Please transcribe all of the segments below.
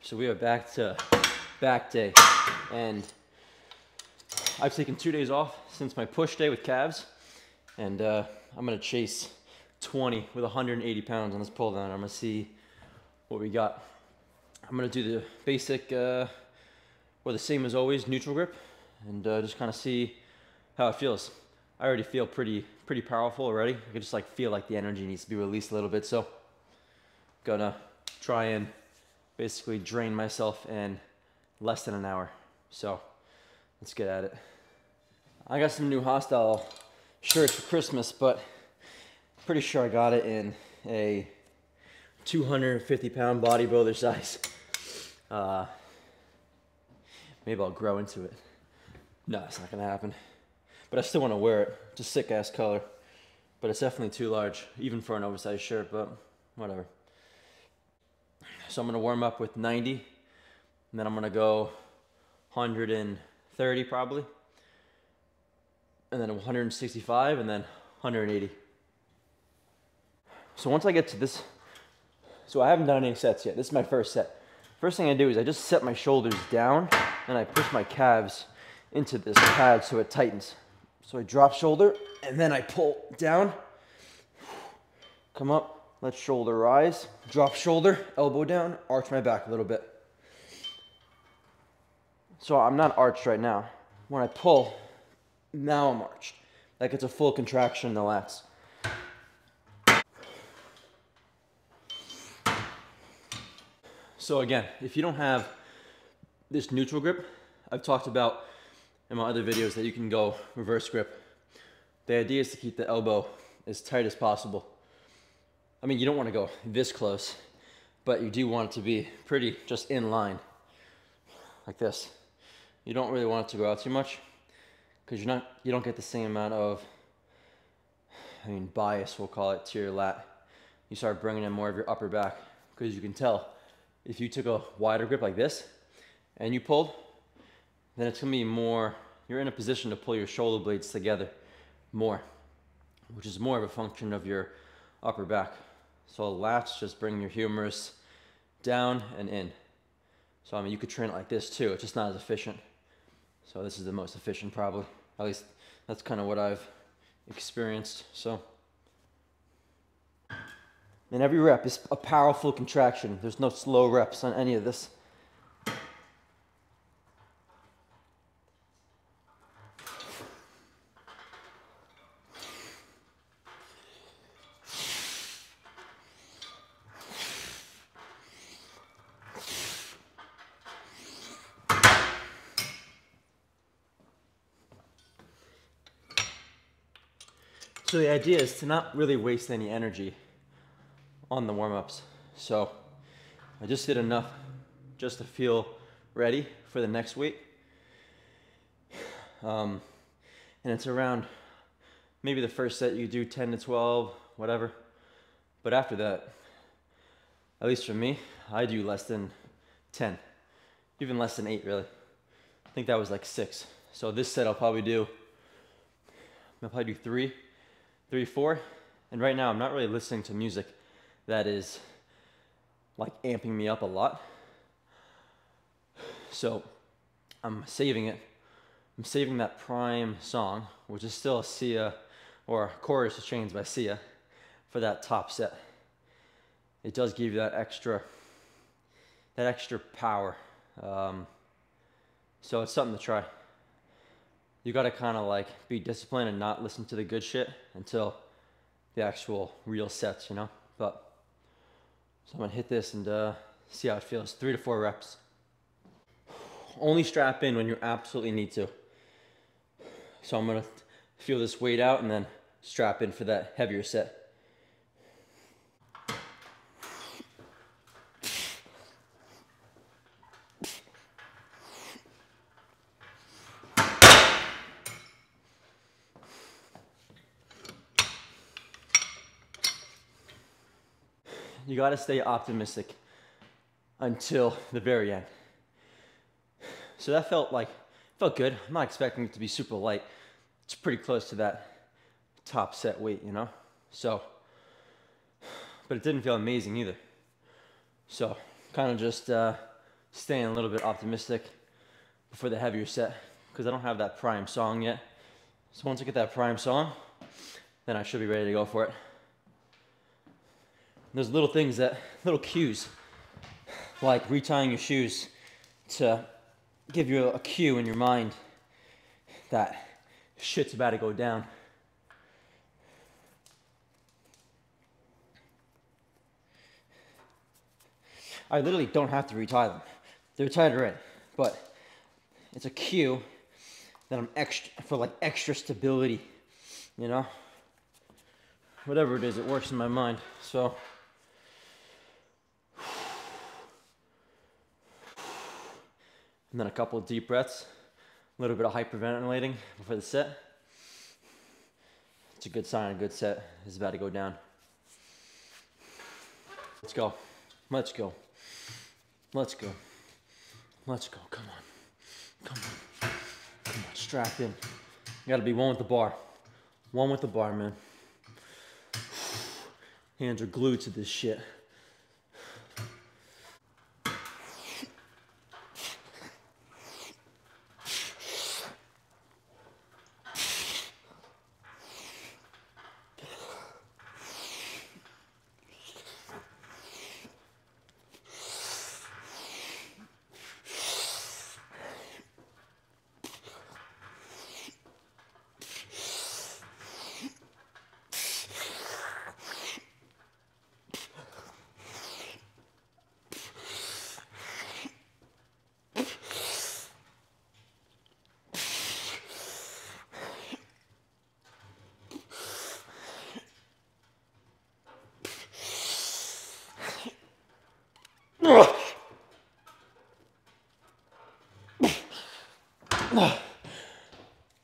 So we are back to back day, and I've taken 2 days off since my push day with calves, and I'm gonna chase 20 with 180 pounds on this pull down. I'm gonna see what we got. I'm gonna do the basic, or the same as always, neutral grip, and just kind of see how it feels. I already feel pretty powerful already. I can just like feel like the energy needs to be released a little bit, so gonna try and basically drain myself in less than an hour. So let's get at it. I got some new Hostile shirts for Christmas, but pretty sure I got it in a 250-pound bodybuilder size. Maybe I'll grow into it. No, it's not gonna happen. But I still want to wear it. It's a sick ass color, but it's definitely too large, even for an oversized shirt. But whatever. So I'm gonna warm up with 90, and then I'm gonna go 130 probably, and then 165, and then 180. So once I get to this, so I haven't done any sets yet. This is my first set. First thing I do is I just set my shoulders down, and I push my calves into this pad so it tightens. So I drop shoulder, and then I pull down, come up, let shoulder rise, drop shoulder, elbow down, arch my back a little bit. So I'm not arched right now. When I pull, now I'm arched. Like it's a full contraction in the lats. So again, if you don't have this neutral grip, I've talked about in my other videos that you can go reverse grip. The idea is to keep the elbow as tight as possible. I mean, you don't want to go this close, but you do want it to be pretty just in line, like this. You don't really want it to go out too much, because you don't get the same amount of, bias, we'll call it, to your lat. You start bringing in more of your upper back, because you can tell if you took a wider grip like this and you pulled, then it's gonna be more, you're in a position to pull your shoulder blades together more, which is more of a function of your upper back. So lats just bring your humerus down and in. So I mean, you could train it like this too, it's just not as efficient. So this is the most efficient probably. At least that's kind of what I've experienced, so. And every rep is a powerful contraction. There's no slow reps on any of this. So the idea is to not really waste any energy on the warm-ups. So I just did enough just to feel ready for the next weight. And it's around, maybe the first set you do 10 to 12, whatever. But after that, at least for me, I do less than 10, even less than 8 really. I think that was like 6. So this set I'll probably do 3, 4. And right now I'm not really listening to music that is like amping me up a lot. So I'm saving it. I'm saving that prime song, which is still a Sia, or Chorus of Chains by Sia, for that top set. It does give you that extra power. So it's something to try. You gotta kind of like be disciplined and not listen to the good shit until the actual real sets, you know? But, so I'm gonna hit this and see how it feels. 3 to 4 reps. Only strap in when you absolutely need to. So I'm gonna feel this weight out and then strap in for that heavier set. You gotta stay optimistic until the very end. So that felt good. I'm not expecting it to be super light. It's pretty close to that top set weight, you know? So, but it didn't feel amazing either. So kind of just staying a little bit optimistic before the heavier set because I don't have that prime song yet. So once I get that prime song, then I should be ready to go for it. There's little things little cues, like retying your shoes to give you a cue in your mind that shit's about to go down. I literally don't have to retie them. They're tied already, but it's a cue that I'm extra stability, you know? Whatever it is, it works in my mind. So and then a couple of deep breaths, a little bit of hyperventilating before the set. It's a good sign, a good set is about to go down. Let's go. Let's go. Let's go. Let's go. Come on. Come on. Come on. Strap in. You gotta be one with the bar. One with the bar, man. Hands are glued to this shit.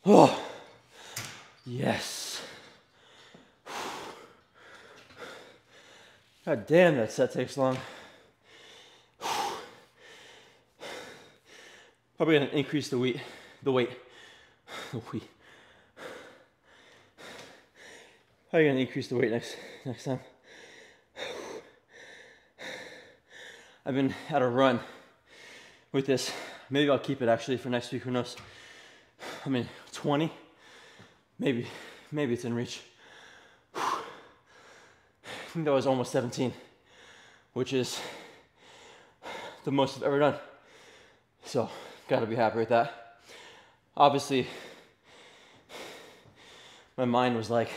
Oh, yes. God damn, that set takes long. Probably gonna increase the weight. Probably gonna increase the weight next time. I've been at a run with this. Maybe I'll keep it actually for next week, who knows? I mean, 20, maybe it's in reach. I think that was almost 17, which is the most I've ever done. So, gotta be happy with that. Obviously, my mind was like,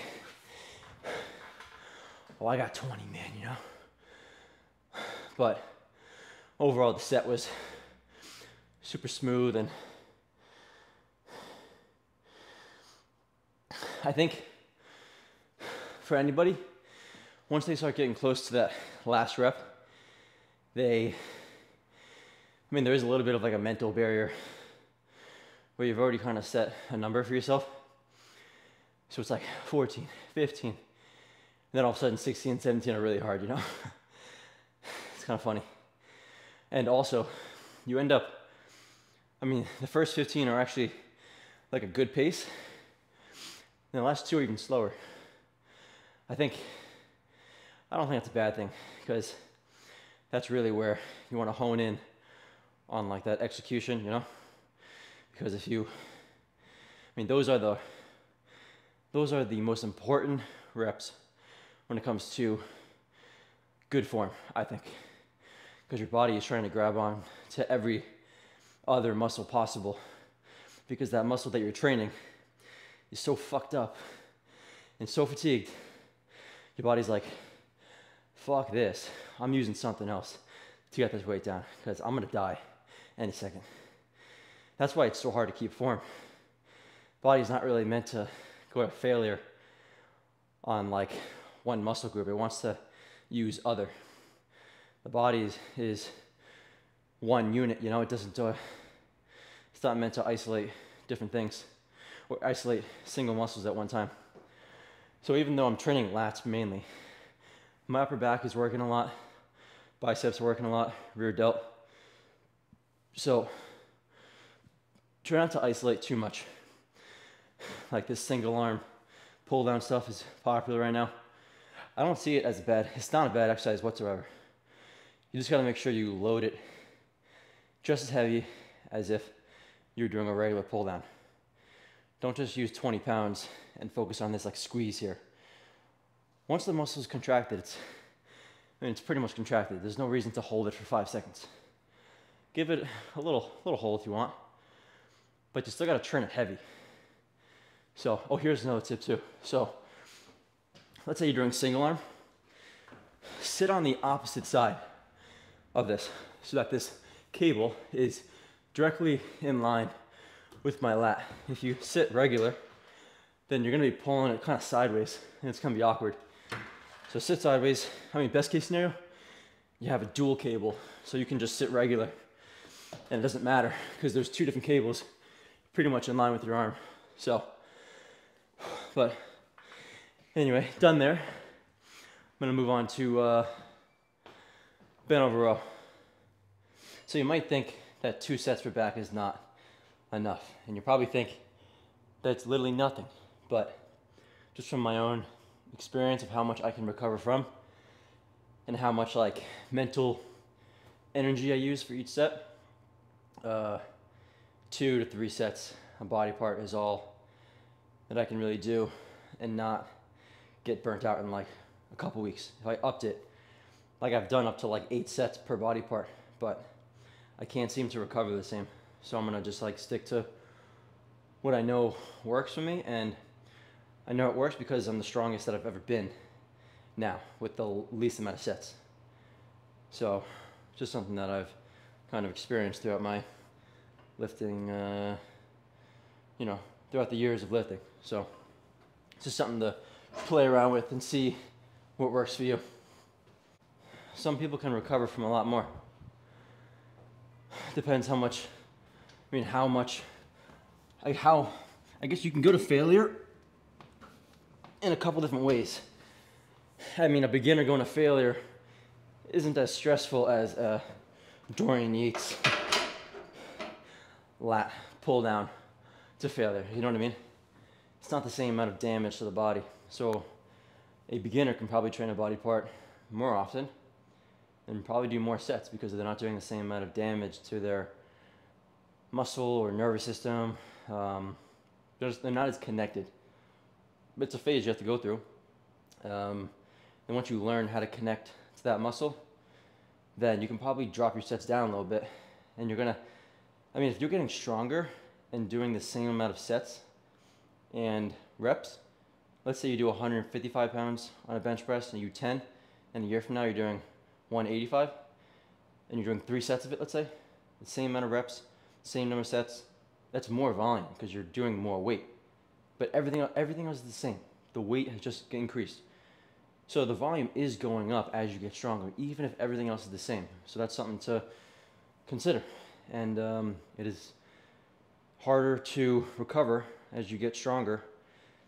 oh, I got 20, man, you know? But overall, the set was super smooth, and I think for anybody, once they start getting close to that last rep, there is a little bit of like a mental barrier where you've already kind of set a number for yourself. So it's like 14, 15, and then all of a sudden 16 and 17 are really hard, you know? It's kind of funny. And also, you end up, the first 15 are actually like a good pace, and the last two are even slower. I don't think that's a bad thing, because that's really where you want to hone in on like that execution, you know? Because if you, those are the most important reps when it comes to good form, I think. Because your body is trying to grab on to every other muscle possible, because that muscle that you're training is so fucked up and so fatigued. Your body's like, fuck this, I'm using something else to get this weight down, because I'm gonna die any second. That's why it's so hard to keep form. Body's not really meant to go to failure on like one muscle group. It wants to use other. The body is one unit, you know? It's not meant to isolate different things or isolate single muscles at one time. So even though I'm training lats mainly, my upper back is working a lot, biceps are working a lot, rear delt. So try not to isolate too much. Like this single arm pull down stuff is popular right now. I don't see it as bad. It's not a bad exercise whatsoever. You just gotta make sure you load it just as heavy as if you're doing a regular pull down. Don't just use 20 pounds and focus on this like squeeze here. Once the muscle is contracted, it's pretty much contracted. There's no reason to hold it for 5 seconds. Give it a little hold if you want, but you still gotta turn it heavy. So, oh, here's another tip too. So, let's say you're doing single arm. Sit on the opposite side of this so that this cable is directly in line with my lat. If you sit regular, then you're gonna be pulling it kind of sideways and it's gonna be awkward. So sit sideways. I mean, best case scenario, you have a dual cable so you can just sit regular and it doesn't matter because there's 2 different cables pretty much in line with your arm. So, but anyway, done there. I'm gonna move on to bent over row. So you might think that 2 sets for back is not enough, and you probably think that's literally nothing, but just from my own experience of how much I can recover from and how much like mental energy I use for each set, 2 to 3 sets a body part is all that I can really do and not get burnt out in like a couple weeks. If I upped it, like I've done up to like 8 sets per body part, but I can't seem to recover the same. So I'm gonna just like stick to what I know works for me, and I know it works because I'm the strongest that I've ever been now with the least amount of sets. So just something that I've kind of experienced throughout my lifting, you know, throughout the years of lifting. So it's just something to play around with and see what works for you. Some people can recover from a lot more. Depends how much, I guess you can go to failure in a couple different ways. I mean, a beginner going to failure isn't as stressful as Dorian Yates lat pull down to failure, you know what I mean? It's not the same amount of damage to the body. So a beginner can probably train a body part more often and probably do more sets because they're not doing the same amount of damage to their muscle or nervous system. They're not as connected. But it's a phase you have to go through. And once you learn how to connect to that muscle, then you can probably drop your sets down a little bit. And you're gonna, I mean, if you're getting stronger and doing the same amount of sets and reps, let's say you do 155 pounds on a bench press and you 10, and a year from now you're doing 185, and you're doing 3 sets of it, let's say, the same amount of reps, same number of sets, that's more volume because you're doing more weight. But everything else is the same. The weight has just increased. So the volume is going up as you get stronger, even if everything else is the same. So that's something to consider. And it is harder to recover as you get stronger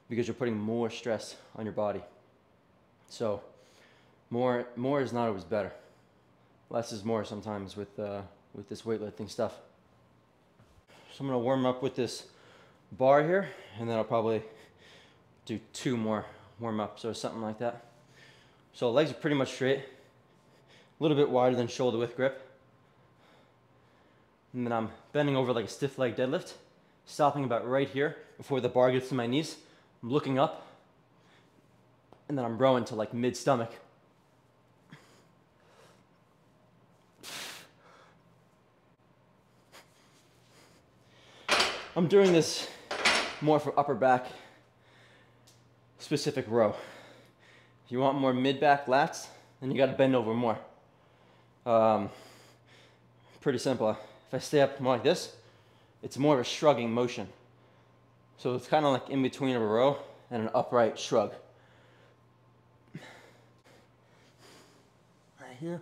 because you're putting more stress on your body. So more is not always better. Less is more sometimes with this weightlifting stuff. So I'm gonna warm up with this bar here, and then I'll probably do 2 more warm-ups or something like that. So legs are pretty much straight, a little bit wider than shoulder width grip. And then I'm bending over like a stiff leg deadlift, stopping about right here before the bar gets to my knees. I'm looking up, and then I'm rowing to like mid-stomach. I'm doing this more for upper back specific row. If you want more mid-back lats, then you gotta bend over more. Pretty simple. If I stay up more like this, it's more of a shrugging motion. So it's kind of like in between of a row and an upright shrug. Right here.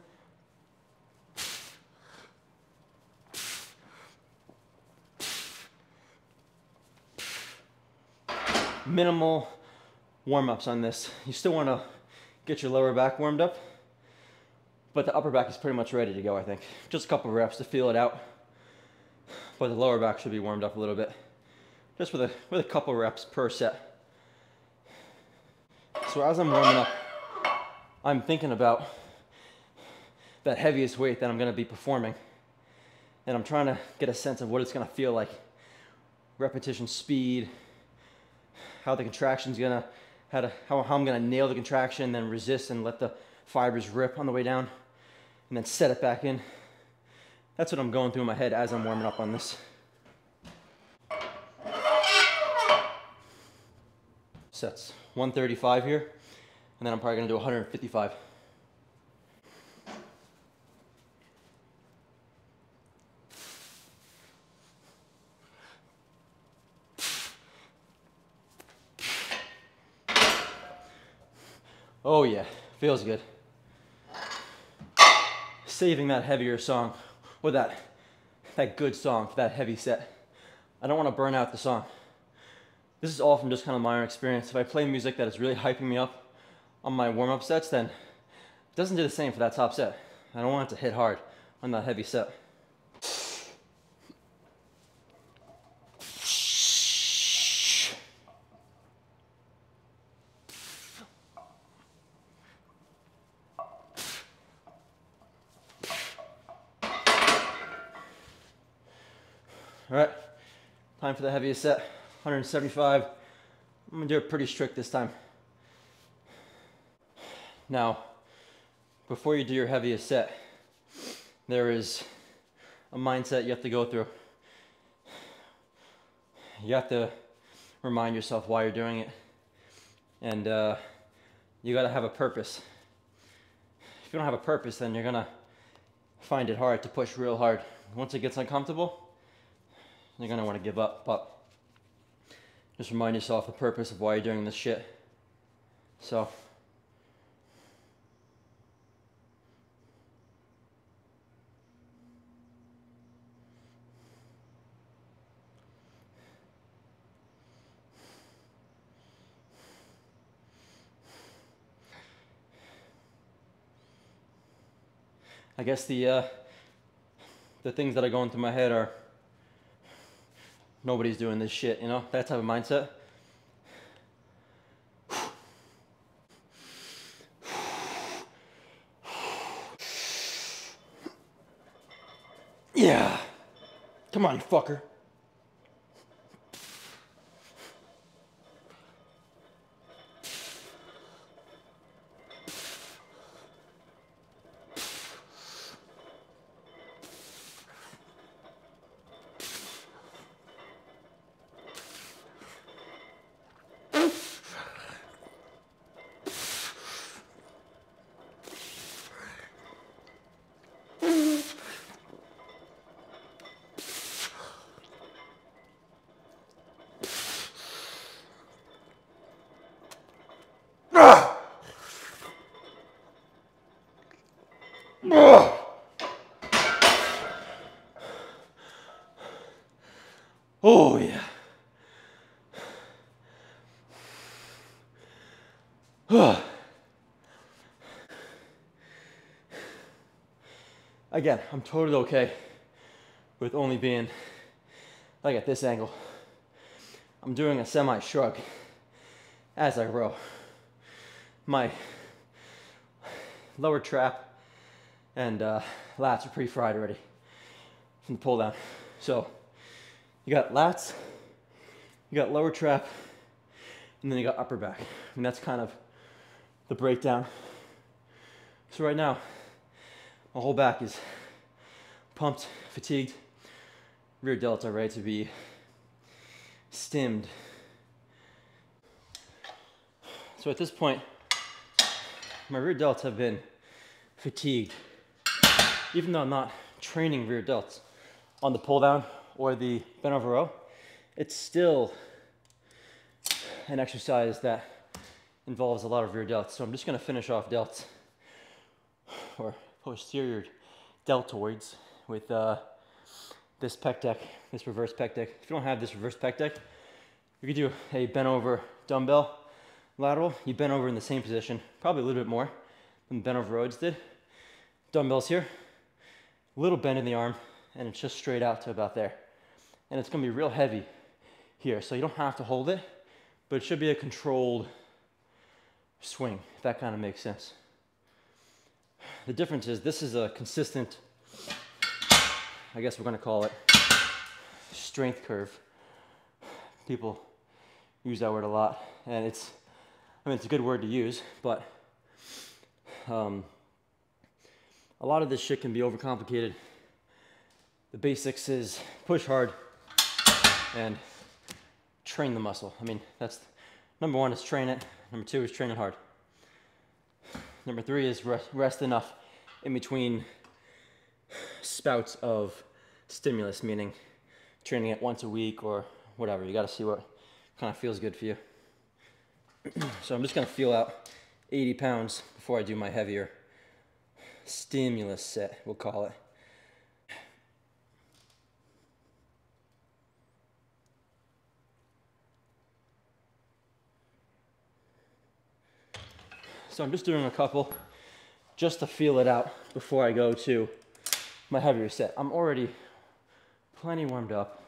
Minimal warm-ups on this. You still want to get your lower back warmed up, but the upper back is pretty much ready to go, I think. Just a couple of reps to feel it out, but the lower back should be warmed up a little bit, just with a couple of reps per set. So as I'm warming up, I'm thinking about that heaviest weight that I'm going to be performing, and I'm trying to get a sense of what it's gonna feel like. Repetition speed, how the contraction's gonna, how I'm gonna nail the contraction, then resist and let the fibers rip on the way down, and then set it back in. That's what I'm going through in my head as I'm warming up on this. Sets 135 here, and then I'm probably gonna do 155. Oh yeah, feels good. Saving that heavier song, or that good song for that heavy set. I don't want to burn out the song. This is all from just kind of my own experience. If I play music that is really hyping me up on my warm-up sets, then it doesn't do the same for that top set. I don't want it to hit hard on that heavy set. All right, time for the heaviest set, 175. I'm gonna do it pretty strict this time. Now, before you do your heaviest set, there is a mindset you have to go through. You have to remind yourself why you're doing it. And you gotta have a purpose. If you don't have a purpose, then you're gonna find it hard to push real hard. Once it gets uncomfortable, you're gonna wanna give up, but just remind yourself the purpose of why you're doing this shit. So, I guess the things that are going through my head are, nobody's doing this shit, you know? That type of mindset. Yeah. Come on, you fucker. Oh yeah. Again, I'm totally okay with only being like at this angle. I'm doing a semi-shrug as I row. My lower trap and lats are pretty fried already from the pull down. So you got lats, you got lower trap, and then you got upper back. And that's kind of the breakdown. So right now, my whole back is pumped, fatigued, rear delts are ready to be stimmed. So at this point, my rear delts have been fatigued. Even though I'm not training rear delts on the pull down or the bent over row, it's still an exercise that involves a lot of rear delts. So I'm just gonna finish off delts, or posterior deltoids, with this pec deck, this reverse pec deck. If you don't have this reverse pec deck, you could do a bent over dumbbell lateral. You bend over in the same position, probably a little bit more than bent over rows did. Dumbbells here, a little bend in the arm, and it's just straight out to about there. And it's gonna be real heavy here, so you don't have to hold it, but it should be a controlled swing, if that kind of makes sense. The difference is this is a consistent I guess we're gonna call it strength curve. People use that word a lot, and it's a good word to use, but a lot of this shit can be overcomplicated. The basics is push hard and train the muscle. I mean, that's number one is train it. Number two is train it hard. Number three is rest enough in between spouts of stimulus, meaning training it once a week or whatever. You got to see what kind of feels good for you. So I'm just going to feel out 80 pounds before I do my heavier stimulus set, we'll call it. So I'm just doing a couple just to feel it out before I go to my heavier set. I'm already plenty warmed up,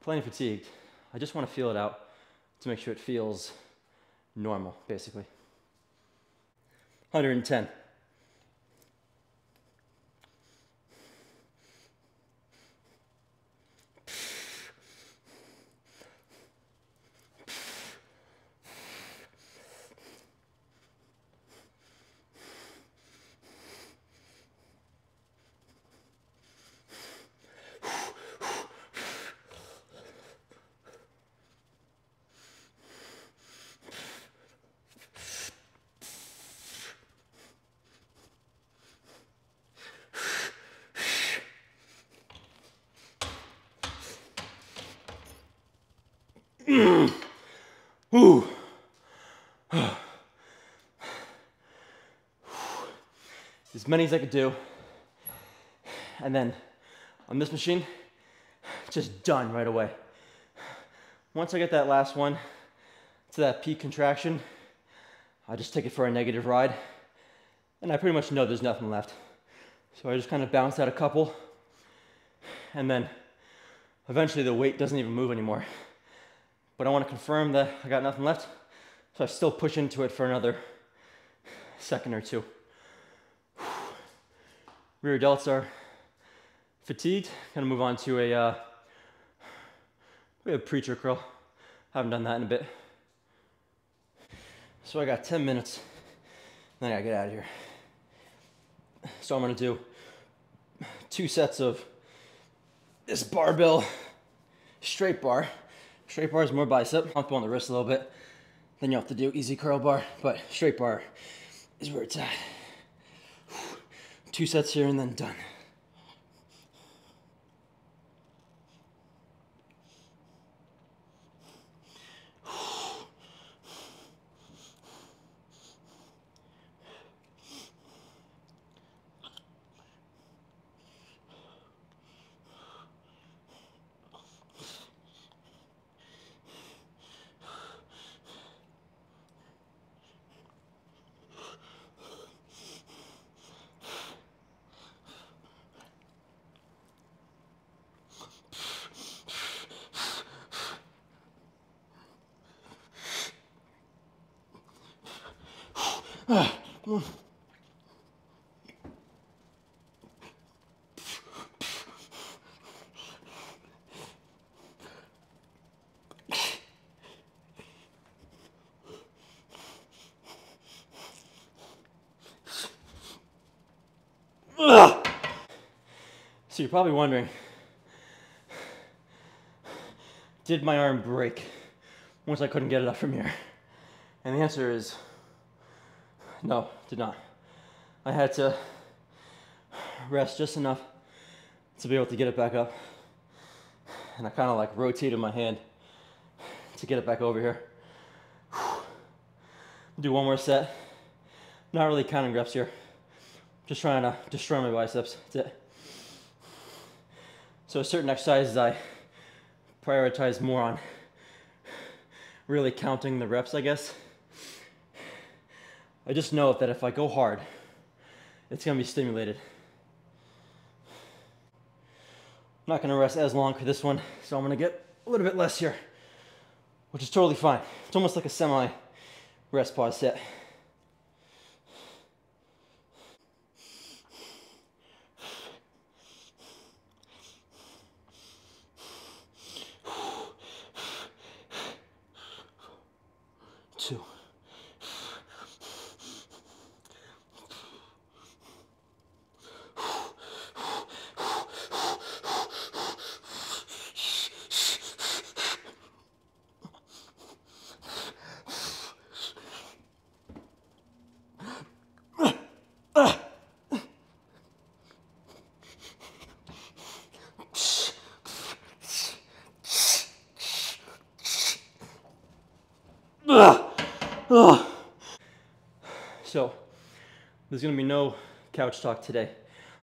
plenty fatigued. I just want to feel it out to make sure it feels normal, basically. 110. Ooh. As many as I could do. And then on this machine, just done right away. Once I get that last one to that peak contraction, I just take it for a negative ride. And I pretty much know there's nothing left. So I just kind of bounce out a couple. And then eventually the weight doesn't even move anymore. But I want to confirm that I got nothing left. So I still push into it for another second or two. Rear delts are fatigued. Gonna move on to a preacher curl. Haven't done that in a bit. So I got 10 minutes, then I gotta get out of here. So I'm gonna do 2 sets of this barbell straight bar. Straight bar is more bicep. Pump on the wrist a little bit. Then you have to do easy curl bar, but straight bar is where it's at. 2 sets here and then done. So you're probably wondering, did my arm break once I couldn't get it up from here? And the answer is no, did not. I had to rest just enough to be able to get it back up. And I kind of like rotated my hand to get it back over here. Do one more set. Not really counting reps here. Just trying to destroy my biceps, that's it. So certain exercises I prioritize more on really counting the reps, I guess. I just know that if I go hard, it's gonna be stimulated. I'm not gonna rest as long for this one, so I'm gonna get a little bit less here, which is totally fine. It's almost like a semi-rest pause set. So there's gonna be no couch talk today.